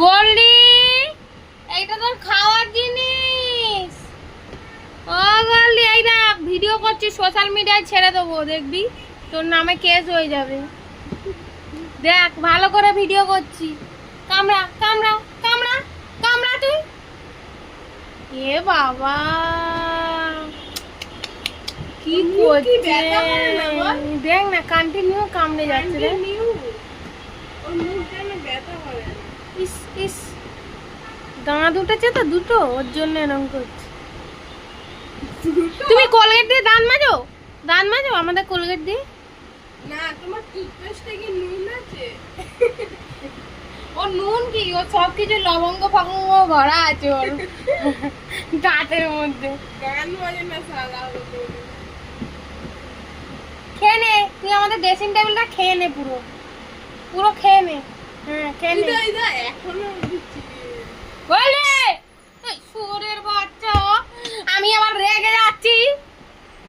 গোল্ডি, এইটা তোর খাওয়ার জিনিস। ও গোল্ডি, এই দেখ ভিডিও করছি, সোশ্যাল মিডিয়ায় ছেড়ে দেবো, দেখবি তোর নামে কেস হয়ে যাবে। দেখ ভালো করে ভিডিও করছি। কামড়া কামড়া কামড়া কামড়া তুই। এ বাবা কি করছে, দেখ না কন্টিনিউ কামড়ে যাচ্ছে রে। ইস ইস, দাঁত উঠেছে তো দুটো, ওর জন্য এরকম করছে। তুমি কোলগেট দিয়ে দাঁত মাজো, দাঁত মাজো আমাদের কোলগেট দিয়ে। না, তোমার টুথপেস্টে কি নুন আছে? ও নুন কি, ও সব কিছু লবঙ্গ ফবঙ্গ ভরা আছে ওর দাঁতের মধ্যে। গান বাজে না সালা। খেয়ে নে তুই, আমাদের ড্রেসিং টেবিলটা খেয়ে নে, পুরো পুরো খেয়ে নে। হ্যাঁ খেয়ে নে। এখনো দিচ্ছি। বলে